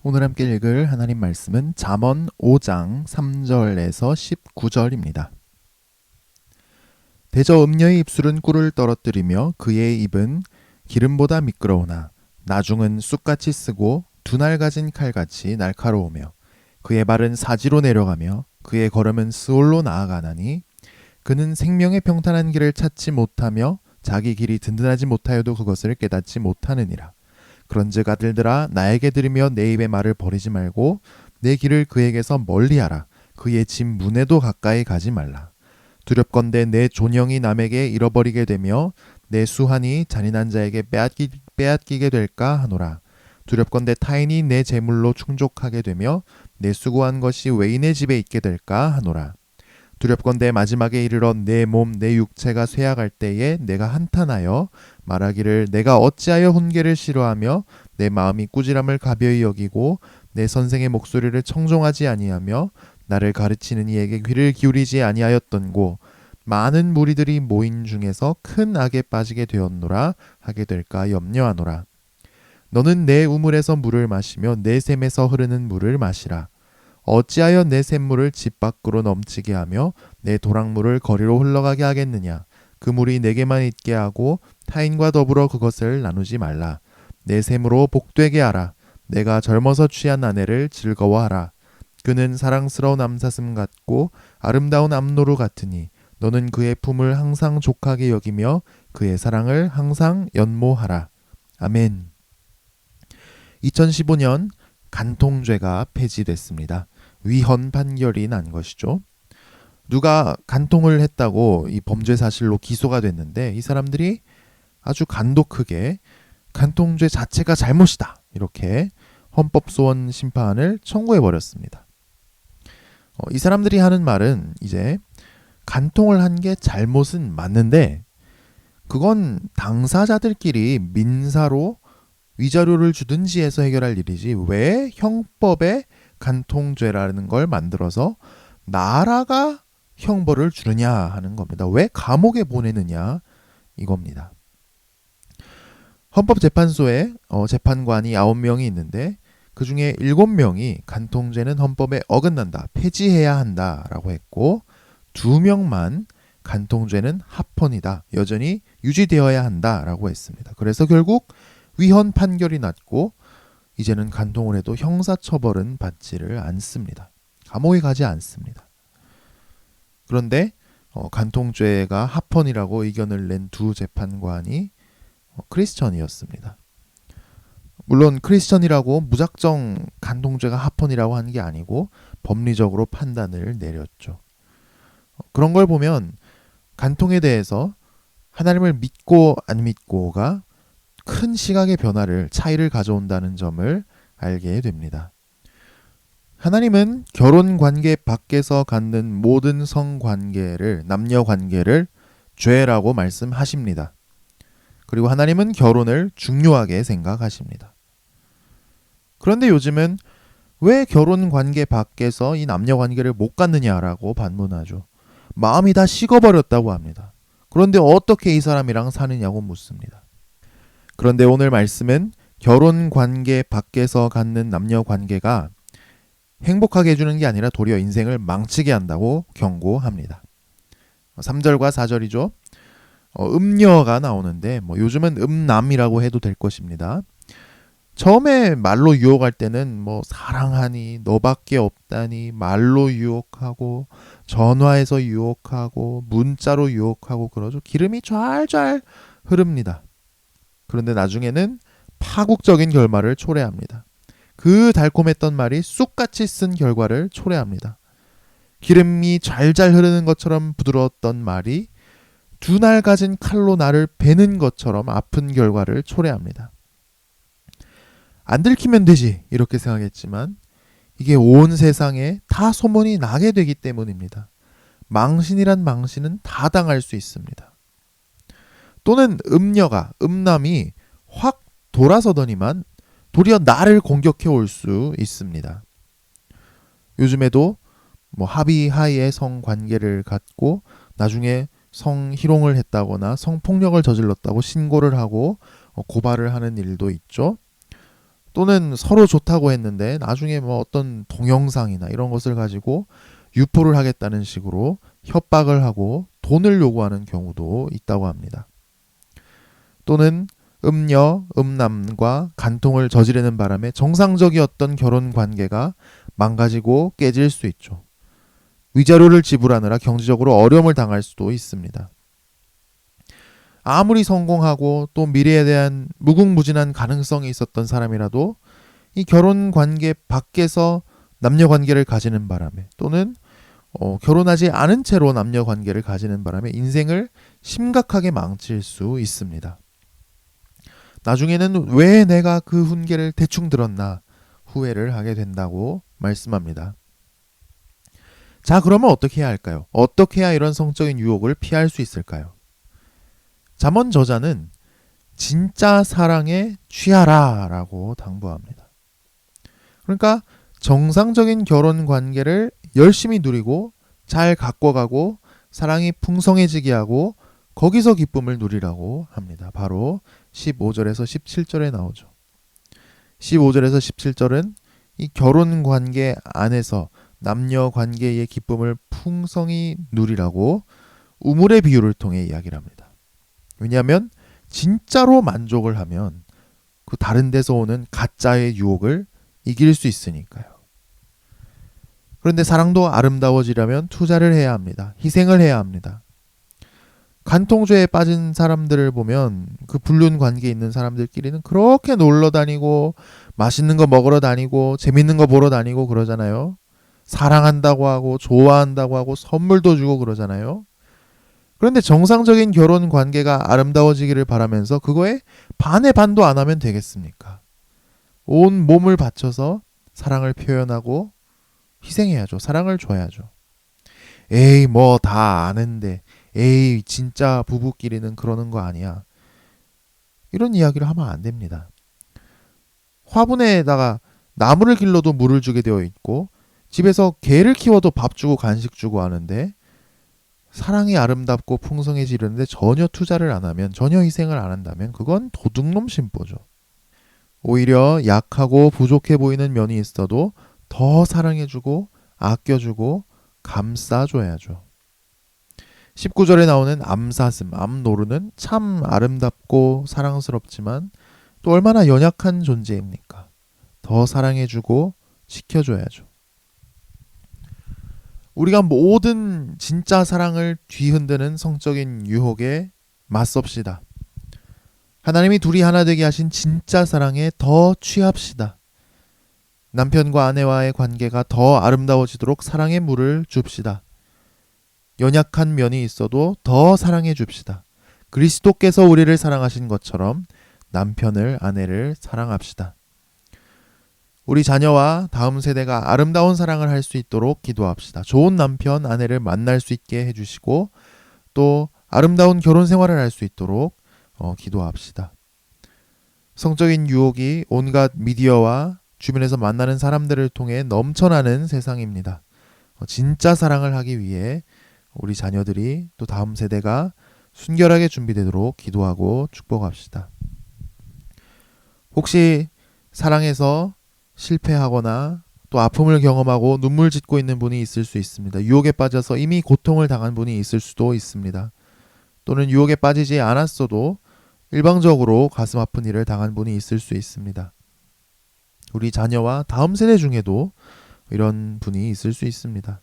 오늘 함께 읽을 하나님 말씀은 잠언 5장 3절에서 19절입니다. 대저 음녀의 입술은 꿀을 떨어뜨리며 그의 입은 기름보다 미끄러우나 나중은 쑥같이 쓰고 두 날 가진 칼같이 날카로우며 그의 발은 사지로 내려가며 그의 걸음은 스올로 나아가나니 그는 생명의 평탄한 길을 찾지 못하며 자기 길이 든든하지 못하여도 그것을 깨닫지 못하느니라. 그런즉 아들들아 나에게 들으며 내 입의 말을 버리지 말고 내 길을 그에게서 멀리하라. 그의 집 문에도 가까이 가지 말라. 두렵건대 내 존영이 남에게 잃어버리게 되며 내 수한이 잔인한 자에게 빼앗기게 될까 하노라. 두렵건대 타인이 내 재물로 충족하게 되며 내 수고한 것이 외인의 집에 있게 될까 하노라. 두렵건대 마지막에 이르러 내 몸 내 육체가 쇠약할 때에 내가 한탄하여 말하기를 내가 어찌하여 훈계를 싫어하며 내 마음이 꾸지람을 가벼이 여기고 내 선생의 목소리를 청종하지 아니하며 나를 가르치는 이에게 귀를 기울이지 아니하였던고 많은 무리들이 모인 중에서 큰 악에 빠지게 되었노라 하게 될까 염려하노라. 너는 내 우물에서 물을 마시며 내 샘에서 흐르는 물을 마시라. 어찌하여 내 샘물을 집 밖으로 넘치게 하며 내 도랑물을 거리로 흘러가게 하겠느냐. 그 물이 내게만 있게 하고 타인과 더불어 그것을 나누지 말라. 내 샘으로 복되게 하라. 내가 젊어서 취한 아내를 즐거워하라. 그는 사랑스러운 암사슴 같고 아름다운 암노루 같으니 너는 그의 품을 항상 족하게 여기며 그의 사랑을 항상 연모하라. 아멘. 2015년 간통죄가 폐지됐습니다. 위헌 판결이 난 것이죠. 누가 간통을 했다고 이 범죄 사실로 기소가 됐는데 이 사람들이 아주 간도 크게 간통죄 자체가 잘못이다 이렇게 헌법소원 심판을 청구해 버렸습니다. 이 사람들이 하는 말은 이제 간통을 한 게 잘못은 맞는데 그건 당사자들끼리 민사로 위자료를 주든지 해서 해결할 일이지 왜 형법에 간통죄라는 걸 만들어서 나라가 형벌을 주느냐 하는 겁니다. 왜 감옥에 보내느냐 이겁니다. 헌법재판소에 재판관이 9명이 있는데 그 중에 7명이 간통죄는 헌법에 어긋난다, 폐지해야 한다라고 했고 2명만 간통죄는 합헌이다, 여전히 유지되어야 한다라고 했습니다. 그래서 결국 위헌 판결이 났고 이제는 간통을 해도 형사처벌은 받지를 않습니다. 감옥에 가지 않습니다. 그런데 간통죄가 합헌이라고 의견을 낸 두 재판관이 크리스천이었습니다. 물론 크리스천이라고 무작정 간통죄가 합헌이라고 하는 게 아니고 법리적으로 판단을 내렸죠. 그런 걸 보면 간통에 대해서 하나님을 믿고 안 믿고가 큰 시각의 변화를, 차이를 가져온다는 점을 알게 됩니다. 하나님은 결혼 관계 밖에서 갖는 모든 성관계를, 남녀 관계를 죄라고 말씀하십니다. 그리고 하나님은 결혼을 중요하게 생각하십니다. 그런데 요즘은 왜 결혼 관계 밖에서 이 남녀 관계를 못 갖느냐라고 반문하죠. 마음이 다 식어버렸다고 합니다. 그런데 어떻게 이 사람이랑 사느냐고 묻습니다. 그런데 오늘 말씀은 결혼 관계 밖에서 갖는 남녀 관계가 행복하게 해주는 게 아니라 도리어 인생을 망치게 한다고 경고합니다. 3절과 4절이죠. 음녀가 나오는데 요즘은 음남이라고 해도 될 것입니다. 처음에 말로 유혹할 때는 사랑하니 너밖에 없다니 말로 유혹하고 전화해서 유혹하고 문자로 유혹하고 그러죠. 기름이 좔좔 흐릅니다. 그런데 나중에는 파국적인 결말을 초래합니다. 그 달콤했던 말이 쑥같이 쓴 결과를 초래합니다. 기름이 잘잘 흐르는 것처럼 부드러웠던 말이 두 날 가진 칼로 나를 베는 것처럼 아픈 결과를 초래합니다. 안 들키면 되지 이렇게 생각했지만 이게 온 세상에 다 소문이 나게 되기 때문입니다. 망신이란 망신은 다 당할 수 있습니다. 또는 음남이 확 돌아서더니만 도리어 나를 공격해 올 수 있습니다. 요즘에도 합의하에 성관계를 갖고 나중에 성희롱을 했다거나 성폭력을 저질렀다고 신고를 하고 고발을 하는 일도 있죠. 또는 서로 좋다고 했는데 나중에 뭐 어떤 동영상이나 이런 것을 가지고 유포를 하겠다는 식으로 협박을 하고 돈을 요구하는 경우도 있다고 합니다. 또는 음녀, 음남과 간통을 저지르는 바람에 정상적이었던 결혼 관계가 망가지고 깨질 수 있죠. 위자료를 지불하느라 경제적으로 어려움을 당할 수도 있습니다. 아무리 성공하고 또 미래에 대한 무궁무진한 가능성이 있었던 사람이라도 이 결혼 관계 밖에서 남녀 관계를 가지는 바람에 또는 결혼하지 않은 채로 남녀 관계를 가지는 바람에 인생을 심각하게 망칠 수 있습니다. 나중에는 왜 내가 그 훈계를 대충 들었나 후회를 하게 된다고 말씀합니다. 자, 그러면 어떻게 해야 할까요? 어떻게 해야 이런 성적인 유혹을 피할 수 있을까요? 잠언 저자는 진짜 사랑에 취하라 라고 당부합니다. 그러니까 정상적인 결혼 관계를 열심히 누리고 잘 가꿔가고 사랑이 풍성해지게 하고 거기서 기쁨을 누리라고 합니다. 바로 15절에서 17절에 나오죠. 15절에서 17절은 이 결혼 관계 안에서 남녀 관계의 기쁨을 풍성히 누리라고 우물의 비유를 통해 이야기를 합니다. 왜냐하면 진짜로 만족을 하면 그 다른 데서 오는 가짜의 유혹을 이길 수 있으니까요. 그런데 사랑도 아름다워지려면 투자를 해야 합니다. 희생을 해야 합니다. 간통죄에 빠진 사람들을 보면 그 불륜 관계에 있는 사람들끼리는 그렇게 놀러 다니고 맛있는 거 먹으러 다니고 재밌는 거 보러 다니고 그러잖아요. 사랑한다고 하고 좋아한다고 하고 선물도 주고 그러잖아요. 그런데 정상적인 결혼 관계가 아름다워지기를 바라면서 그거에 반의 반도 안 하면 되겠습니까? 온 몸을 바쳐서 사랑을 표현하고 희생해야죠. 사랑을 줘야죠. 에이 뭐 다 아는데 에이 진짜 부부끼리는 그러는 거 아니야. 이런 이야기를 하면 안 됩니다. 화분에다가 나무를 길러도 물을 주게 되어 있고 집에서 개를 키워도 밥 주고 간식 주고 하는데 사랑이 아름답고 풍성해지려는데 전혀 투자를 안 하면 전혀 희생을 안 한다면 그건 도둑놈 심보죠. 오히려 약하고 부족해 보이는 면이 있어도 더 사랑해주고 아껴주고 감싸줘야죠. 19절에 나오는 암사슴, 암노루는 참 아름답고 사랑스럽지만 또 얼마나 연약한 존재입니까? 더 사랑해주고 지켜줘야죠. 우리가 모든 진짜 사랑을 뒤흔드는 성적인 유혹에 맞섭시다. 하나님이 둘이 하나 되게 하신 진짜 사랑에 더 취합시다. 남편과 아내와의 관계가 더 아름다워지도록 사랑의 물을 줍시다. 연약한 면이 있어도 더 사랑해 줍시다. 그리스도께서 우리를 사랑하신 것처럼 남편을 아내를 사랑합시다. 우리 자녀와 다음 세대가 아름다운 사랑을 할 수 있도록 기도합시다. 좋은 남편, 아내를 만날 수 있게 해주시고 또 아름다운 결혼 생활을 할 수 있도록 기도합시다. 성적인 유혹이 온갖 미디어와 주변에서 만나는 사람들을 통해 넘쳐나는 세상입니다. 진짜 사랑을 하기 위해 우리 자녀들이 또 다음 세대가 순결하게 준비되도록 기도하고 축복합시다. 혹시 사랑해서 실패하거나 또 아픔을 경험하고 눈물 짓고 있는 분이 있을 수 있습니다. 유혹에 빠져서 이미 고통을 당한 분이 있을 수도 있습니다. 또는 유혹에 빠지지 않았어도 일방적으로 가슴 아픈 일을 당한 분이 있을 수 있습니다. 우리 자녀와 다음 세대 중에도 이런 분이 있을 수 있습니다.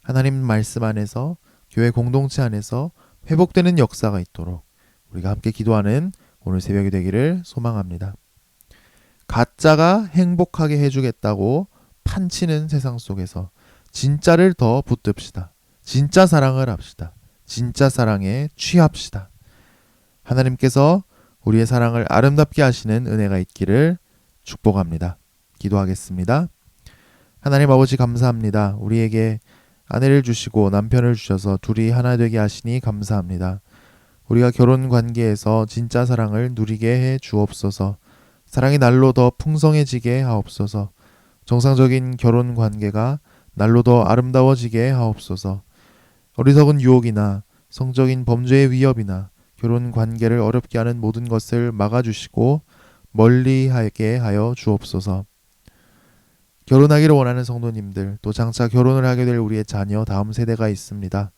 하나님 말씀 안에서 교회 공동체 안에서 회복되는 역사가 있도록 우리가 함께 기도하는 오늘 새벽이 되기를 소망합니다. 가짜가 행복하게 해주겠다고 판치는 세상 속에서 진짜를 더 붙듭시다. 진짜 사랑을 합시다. 진짜 사랑에 취합시다. 하나님께서 우리의 사랑을 아름답게 하시는 은혜가 있기를 축복합니다. 기도하겠습니다. 하나님 아버지 감사합니다. 우리에게 아내를 주시고 남편을 주셔서 둘이 하나 되게 하시니 감사합니다. 우리가 결혼 관계에서 진짜 사랑을 누리게 해 주옵소서. 사랑이 날로 더 풍성해지게 하옵소서. 정상적인 결혼 관계가 날로 더 아름다워지게 하옵소서. 어리석은 유혹이나 성적인 범죄의 위협이나 결혼 관계를 어렵게 하는 모든 것을 막아주시고 멀리하게 하여 주옵소서. 결혼하기를 원하는 성도님들, 또 장차 결혼을 하게 될 우리의 자녀 다음 세대가 있습니다.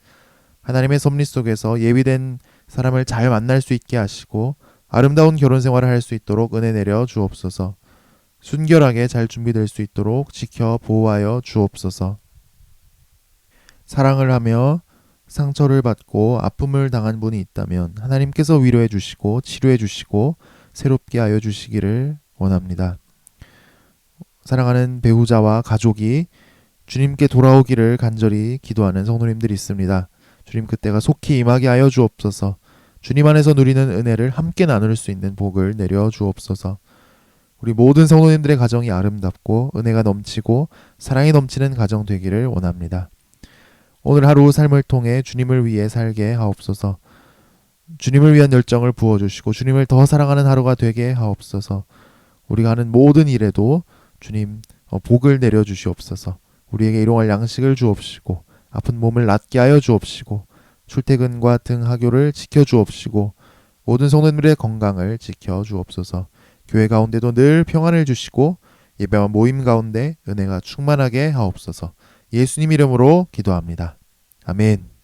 하나님의 섭리 속에서 예비된 사람을 잘 만날 수 있게 하시고 아름다운 결혼 생활을 할 수 있도록 은혜 내려 주옵소서. 순결하게 잘 준비될 수 있도록 지켜 보호하여 주옵소서. 사랑을 하며 상처를 받고 아픔을 당한 분이 있다면 하나님께서 위로해 주시고 치료해 주시고 새롭게 하여 주시기를 원합니다. 사랑하는 배우자와 가족이 주님께 돌아오기를 간절히 기도하는 성도님들이 있습니다. 주님 그때가 속히 임하게 하여 주옵소서. 주님 안에서 누리는 은혜를 함께 나눌 수 있는 복을 내려 주옵소서. 우리 모든 성도님들의 가정이 아름답고 은혜가 넘치고 사랑이 넘치는 가정 되기를 원합니다. 오늘 하루 삶을 통해 주님을 위해 살게 하옵소서. 주님을 위한 열정을 부어주시고 주님을 더 사랑하는 하루가 되게 하옵소서. 우리가 하는 모든 일에도 주님 복을 내려주시옵소서. 우리에게 일용할 양식을 주옵시고 아픈 몸을 낫게 하여 주옵시고 출퇴근과 등하교를 지켜주옵시고 모든 성도님들의 건강을 지켜주옵소서. 교회 가운데도 늘 평안을 주시고 예배와 모임 가운데 은혜가 충만하게 하옵소서. 예수님 이름으로 기도합니다. 아멘.